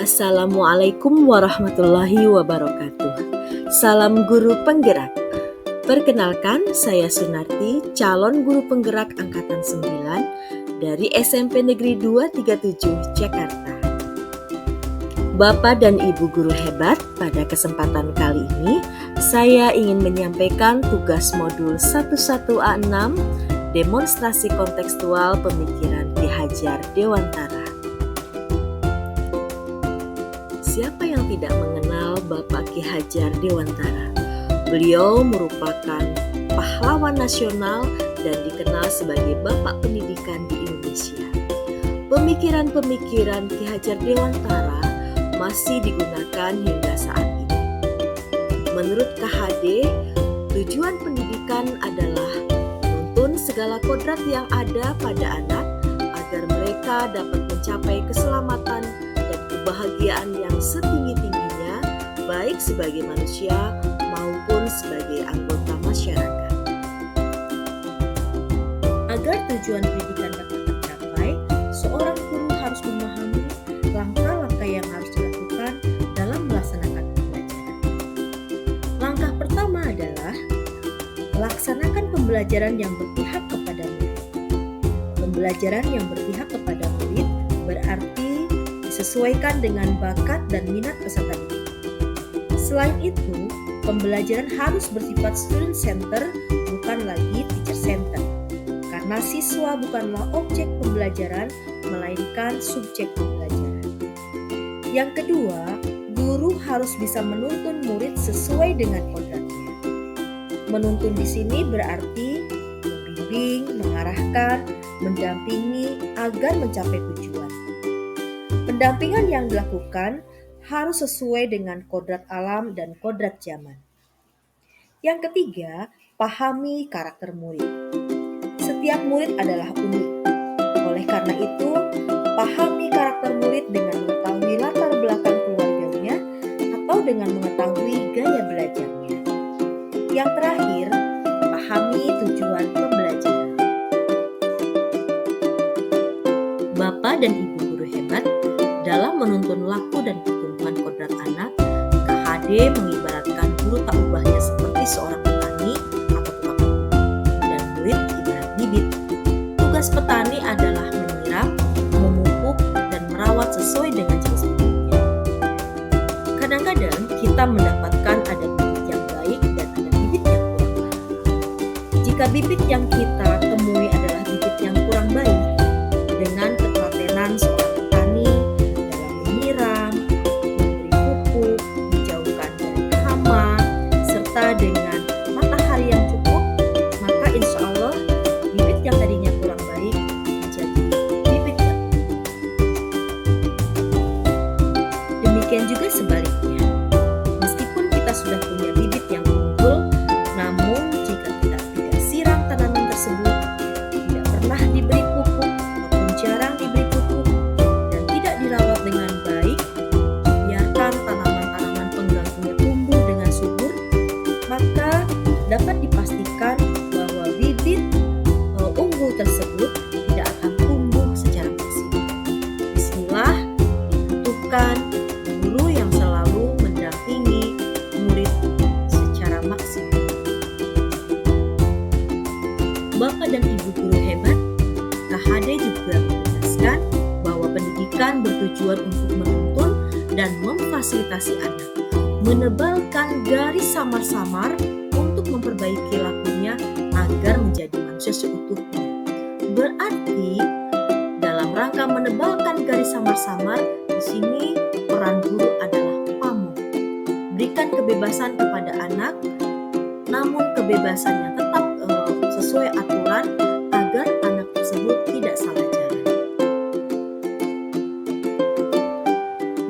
Assalamualaikum warahmatullahi wabarakatuh. Salam guru penggerak. Perkenalkan, saya Sunarti, calon guru penggerak angkatan 9 dari SMP Negeri 237 Jakarta. Bapak dan Ibu guru hebat, pada kesempatan kali ini saya ingin menyampaikan tugas modul 11A6 demonstrasi kontekstual pemikiran Ki Hajar Dewantara. Siapa yang tidak mengenal Bapak Ki Hajar Dewantara? Beliau merupakan pahlawan nasional dan dikenal sebagai Bapak Pendidikan di Indonesia. Pemikiran-pemikiran Ki Hajar Dewantara masih digunakan hingga saat ini. Menurut KHD, tujuan pendidikan adalah menuntun segala kodrat yang ada pada anak agar mereka dapat mencapai keselamatan dan kebahagiaan yang setinggi-tingginya, baik sebagai manusia maupun sebagai anggota masyarakat. Agar tujuan pendidikan dapat tercapai, seorang guru harus memahami langkah-langkah yang harus dilakukan dalam melaksanakan pembelajaran. Langkah pertama adalah laksanakan pembelajaran yang berpihak kepada murid. Pembelajaran yang berpihak kepada murid berarti disesuaikan dengan bakat dan minat peserta didik. Selain itu, pembelajaran harus bersifat student center, bukan lagi teacher center, karena siswa bukanlah objek pembelajaran, melainkan subjek pembelajaran. Yang kedua, guru harus bisa menuntun murid sesuai dengan kodratnya. Menuntun di sini berarti membimbing, mengarahkan, mendampingi agar mencapai tujuan. Pendampingan yang dilakukan harus sesuai dengan kodrat alam dan kodrat zaman. Yang ketiga, pahami karakter murid. Setiap murid adalah unik. Oleh karena itu, pahami karakter murid dengan mengetahui latar belakang keluarganya atau dengan mengetahui gaya belajarnya. Yang terakhir, pahami tujuan pembelajaran. Bapak dan Ibu guru hebat, dalam menuntun laku dan pertumbuhan kodrat anak, KHD mengibaratkan guru tak ubahnya seperti seorang petani atau tukang pupuk, dan murid ibarat bibit. Tugas petani adalah menyiram, memupuk, dan merawat sesuai dengan jenis bibitnya. Kadang-kadang kita mendapatkan ada bibit yang baik dan ada bibit yang kurang baik. Jika bibit yang kita temui adalah bibit yang kurang baik, dengan ketelatenan seorang petani dalam menyiram, memberi pupuk, menjauhkan dari hama, serta dengan matahari yang cukup, maka insya Allah bibit yang tadinya kurang baik menjadi bibit yang baik. Demikian juga sebaliknya, meskipun kita sudah punya bibit yang unggul, namun jika kita tidak siram tanaman tersebut, tidak pernah diberi pupuk ataupun jarang diberi pupuk, dan tidak dirawat dengan baik, biarkan tanaman-tanaman pengganggunya tumbuh dengan subur, maka dapat dipastikan bahwa bibit unggul tersebut tidak akan tumbuh secara maksimal. Bismillah, dibutuhkan guru yang selalu mendampingi murid secara maksimal. Bapak dan Ibu guru hebat, KHD juga menegaskan bahwa pendidikan bertujuan untuk menuntun dan memfasilitasi anak, menebalkan garis samar-samar untuk memperbaiki lakunya agar menjadi manusia seutuhnya. Berarti dalam rangka menebalkan garis samar-samar, di sini peran guru adalah pamong. Berikan kebebasan kepada anak, namun kebebasannya tetap sesuai aturan agar anak tersebut tidak salah jalan.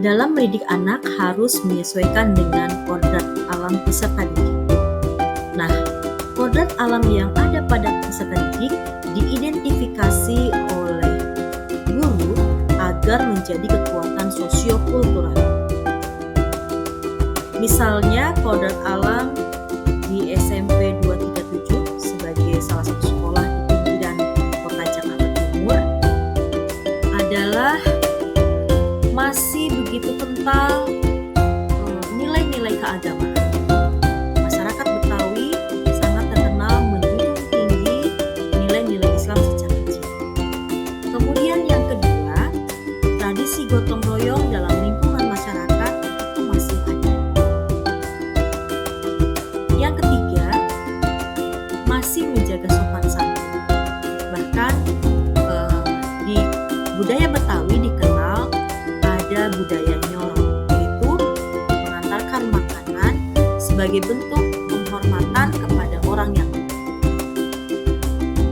Dalam mendidik anak harus menyesuaikan dengan kodrat alam peserta didik. Nah, kodrat alam yang ada pada peserta didik diidentifikasi oleh guru agar menjadi kekuatan sosiokultural. Misalnya kodrat alam di SMP 237 sebagai salah satu sekolah di pinggiran kota Jakarta Timur adalah masih begitu kental tradisi gotong royong dalam lingkungan masyarakat itu masih ada. Yang ketiga, masih menjaga sopan santun. Bahkan di budaya Betawi dikenal ada budaya nyorong, yaitu mengantarkan makanan sebagai bentuk penghormatan kepada orang yang tua.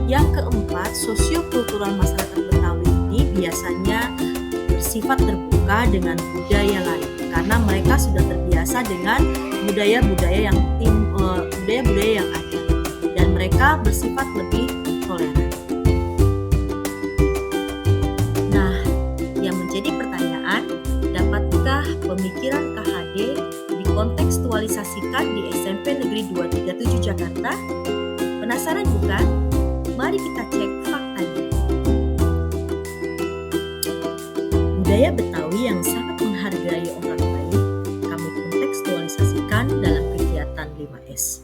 Yang keempat, sosiokultural masyarakat Betawi ini biasanya bersifat terbuka dengan budaya lain karena mereka sudah terbiasa dengan budaya-budaya yang ada dan mereka bersifat lebih toleran. Nah, yang menjadi pertanyaan, dapatkah pemikiran KHD dikontekstualisasikan di SMP Negeri 237 Jakarta? Penasaran bukan? Mari kita cek faktanya. Budaya Betawi yang sangat menghargai orang lain kami kontekstualisasikan dalam kegiatan 5S.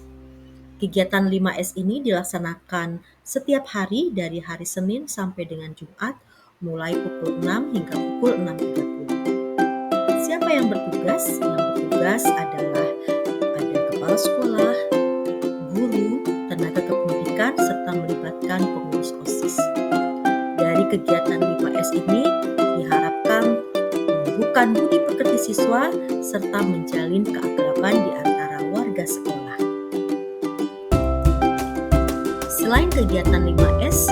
Kegiatan 5S ini dilaksanakan setiap hari dari hari Senin sampai dengan Jumat mulai pukul 6 hingga pukul 6.30. Siapa yang bertugas? Yang bertugas adalah ada kepala sekolah, guru, tenaga kependidikan, serta melibatkan pengurus OSIS. Dari kegiatan 5S ini diharapkan menumbuhkan budi pekerti siswa serta menjalin keakraban di antara warga sekolah. Selain kegiatan 5S,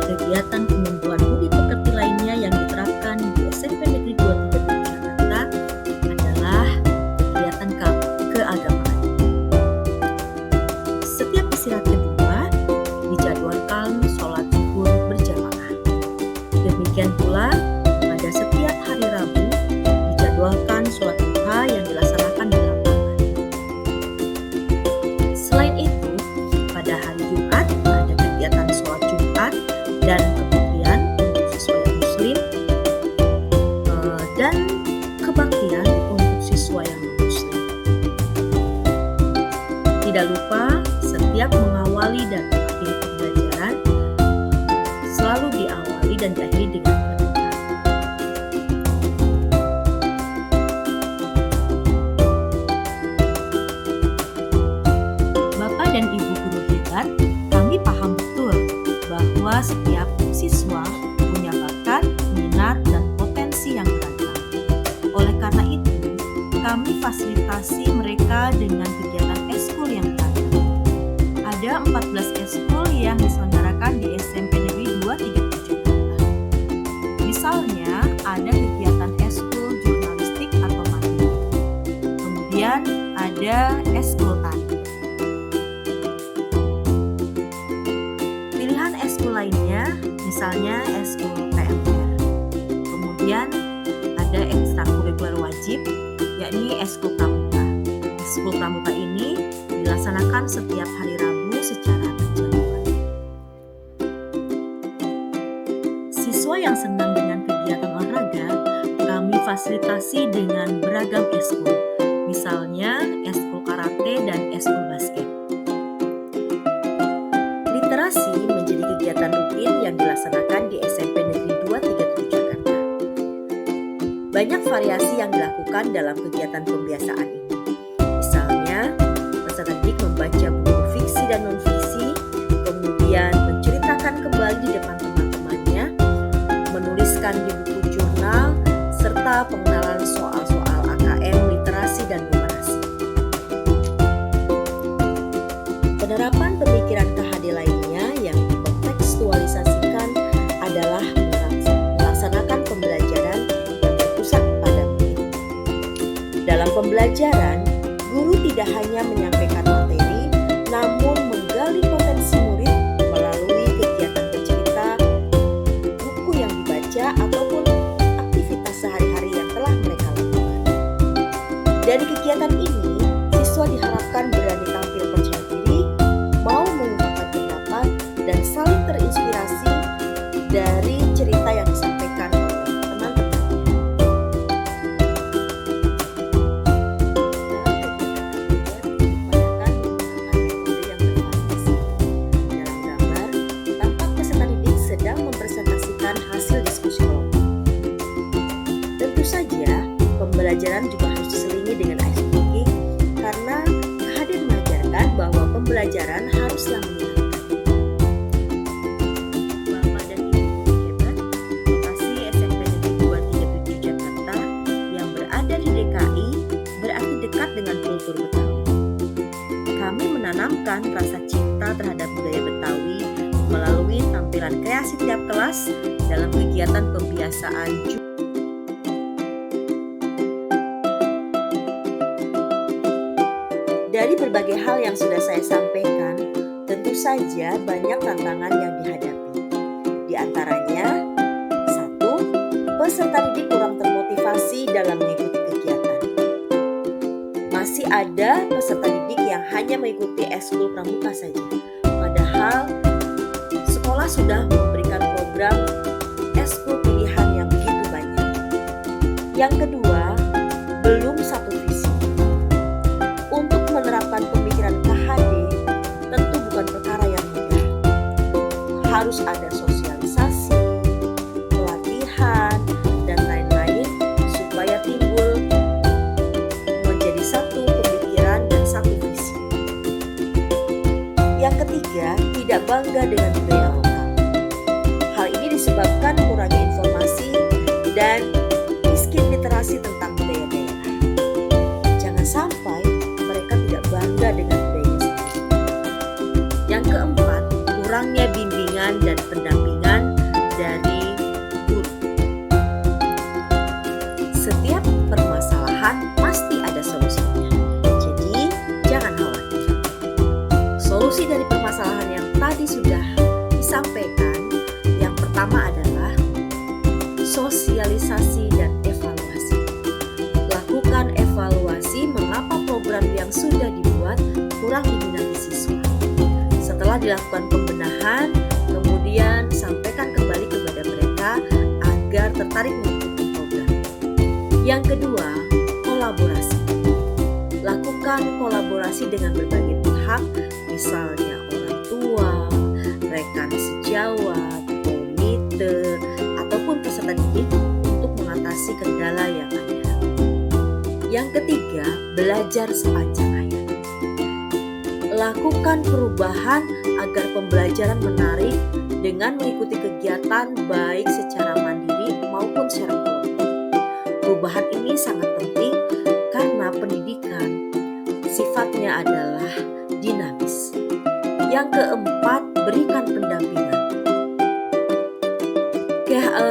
kegiatan penumbuhan budi pekerti lainnya yang diterapkan di SMP Negeri 237 Jakarta adalah kegiatan keagamaan. Setiap istirahat kedua dijadwalkan sholat zuhur berjamaah. Demikian pula pada setiap hari Rabu dijadwalkan sholat duha yang dilaksanakan di lapangan. Selain itu, pada hari Jumat ada kegiatan sholat Jumat dan kebaktian untuk siswa yang muslim dan kebaktian untuk siswa yang muslim. Tidak lupa setiap mengawali dan mengakhiri pembelajaran selalu diawali dan diakhiri dengan berdoa. Bapak dan Ibu guru hebat, kami paham betul bahwa setiap siswa punya bakat, minat, dan potensi yang beragam. Oleh karena itu, kami fasilitasi mereka dengan kegiatan eskul yang beragam. Ada 14 eskul yang diselenggarakan di SMP Negeri 237 Jakarta. Misalnya, ada kegiatan eskul jurnalistik atau matematika. Kemudian ada eskul tani. Pilihan eskul lainnya, misalnya eskul PMR. Kemudian ada ekstrakurikuler wajib, yakni eskul pramuka. Eskul pramuka ini dilaksanakan setiap hari Rabu secara terjadwal. Siswa yang senang dengan kegiatan olahraga, kami fasilitasi dengan beragam eskul, misalnya eskul karate dan eskul basket. Literasi menjadi kegiatan rutin yang dilaksanakan di SMP Negeri 237 Jakarta. Banyak variasi yang dilakukan dalam kegiatan pembiasaan ini. Misalnya, peserta didik membaca buku fiksi dan non-fiksi, kemudian menceritakan kembali di depan teman-temannya, menuliskan di buku jurnal, serta pengenalan soal-soal AKM, literasi, dan numerasi. Penerapan pemikiran KHD lainnya yang dikontekstualisasikan adalah melaksanakan pembelajaran yang berpusat pada murid. Dalam pembelajaran, guru tidak hanya menyampaikan materi, namun menggali potensi murid melalui kegiatan bercerita, buku yang dibaca, ataupun aktivitas sehari-hari yang telah mereka lakukan. Dari kegiatan ini, siswa diharapkan berani tampil percaya diri, mau mengungkapkan pendapat, dan saling terinspirasi dari cerita yang disampaikan oleh teman-temannya. Dalam gambar, tampak peserta didik sedang mempresentasikan hasil diskusi kelompok. saja, pembelajaran juga harus diselingi dengan ice breaking karena Kak mengajarkan bahwa pembelajaran haruslah menyenangkan. Bapak dan Ibu hebat, lokasi SMP Negeri 237 Jakarta yang berada di DKI berarti dekat dengan kultur Betawi. Kami menanamkan rasa cinta terhadap budaya Betawi melalui tampilan kreasi tiap kelas dalam kegiatan pembiasaan. Dari berbagai hal yang sudah saya sampaikan, tentu saja banyak tantangan yang dihadapi. Di antaranya, 1. Peserta didik kurang termotivasi dalam mengikuti kegiatan. Masih ada peserta didik yang hanya mengikuti ekskul pramuka saja, padahal sekolah sudah memberikan program ekskul pilihan yang begitu banyak. Yang kedua, belum satu visi. Untuk menerapkan pemikiran KHD tentu bukan perkara yang mudah. Harus ada sosialisasi, pelatihan, dan lain-lain supaya timbul menjadi satu pemikiran dan satu visi. Yang ketiga, tidak bangga dengan budaya lokal. Hal ini disebabkan kurangnya informasi dan miskin literasi tentang budaya daerah. Jangan sampai mereka tidak bangga dengan budaya sendiri. Yang keempat, kurangnya bimbingan dan pendampingan dari guru. Setiap permasalahan pasti ada solusinya. Jadi, jangan khawatir. Solusi dari permasalahan yang tadi sudah disampaikan, yang pertama adalah sosialisasi dan evaluasi. Lakukan evaluasi mengapa program yang sudah dibuat kurang diminati siswa. Setelah dilakukan pembenahan, kemudian sampaikan kembali kepada mereka agar tertarik mengikuti program. Yang kedua, kolaborasi. Lakukan kolaborasi dengan berbagai pihak, misalnya orang tua, rekan sejawat, komite, ataupun peserta didik untuk mengatasi kendala yang ada. Yang ketiga, belajar sepanjang hayat. Lakukan perubahan agar pembelajaran menarik dengan mengikuti kegiatan baik secara mandiri maupun secara kelompok. Perubahan ini sangat penting karena pendidikan sifatnya adalah dinamis. Yang keempat, berikan pendampingan.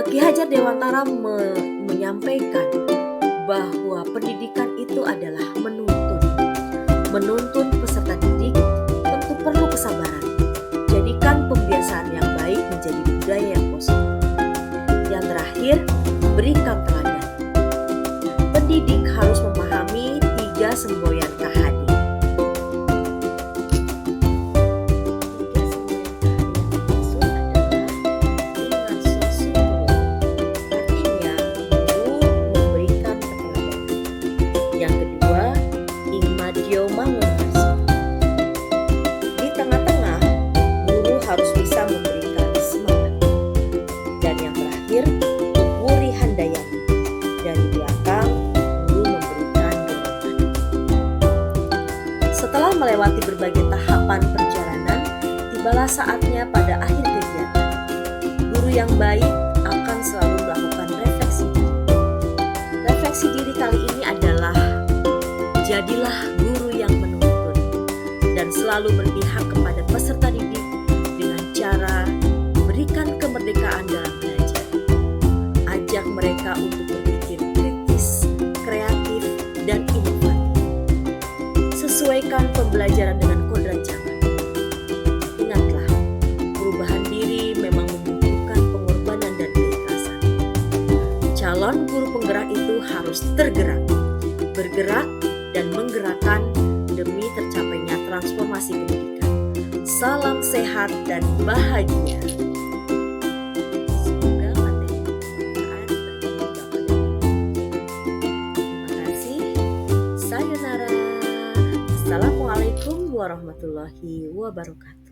Ki Hajar Dewantara menyampaikan bahwa pendidikan itu adalah menuntun. Menuntun peserta didik tentu perlu kesabaran. Jadikan pembiasaan yang baik menjadi budaya yang positif. Yang terakhir, berikan teladan. Pendidik harus memahami 3 semboyan KHD. Di tengah-tengah, guru harus bisa memberikan semangat. Dan yang terakhir, Wuri Handayani. Dari belakang, guru memberikan dorongan. Setelah melewati berbagai tahapan perjalanan, tibalah saatnya pada akhir kegiatan. Guru yang baik akan selalu melakukan refleksi diri. Refleksi diri kali ini adalah jadilah guru yang menuntun dan selalu berpihak kepada peserta didik dengan cara berikan kemerdekaan dalam belajar. Ajak mereka untuk berpikir kritis, kreatif, dan inovatif. Sesuaikan pembelajaran dengan kodrat zaman. Ingatlah, perubahan diri memang membutuhkan pengorbanan dan keikhlasan. Calon guru penggerak itu harus tergerak, bergerak, dan menggerakkan demi tercapainya transformasi pendidikan. Salam sehat dan bahagia. Semoga materi pembelajaran bagi Bapak dan Ibu. Terima kasih. Sayonara. Assalamualaikum warahmatullahi wabarakatuh.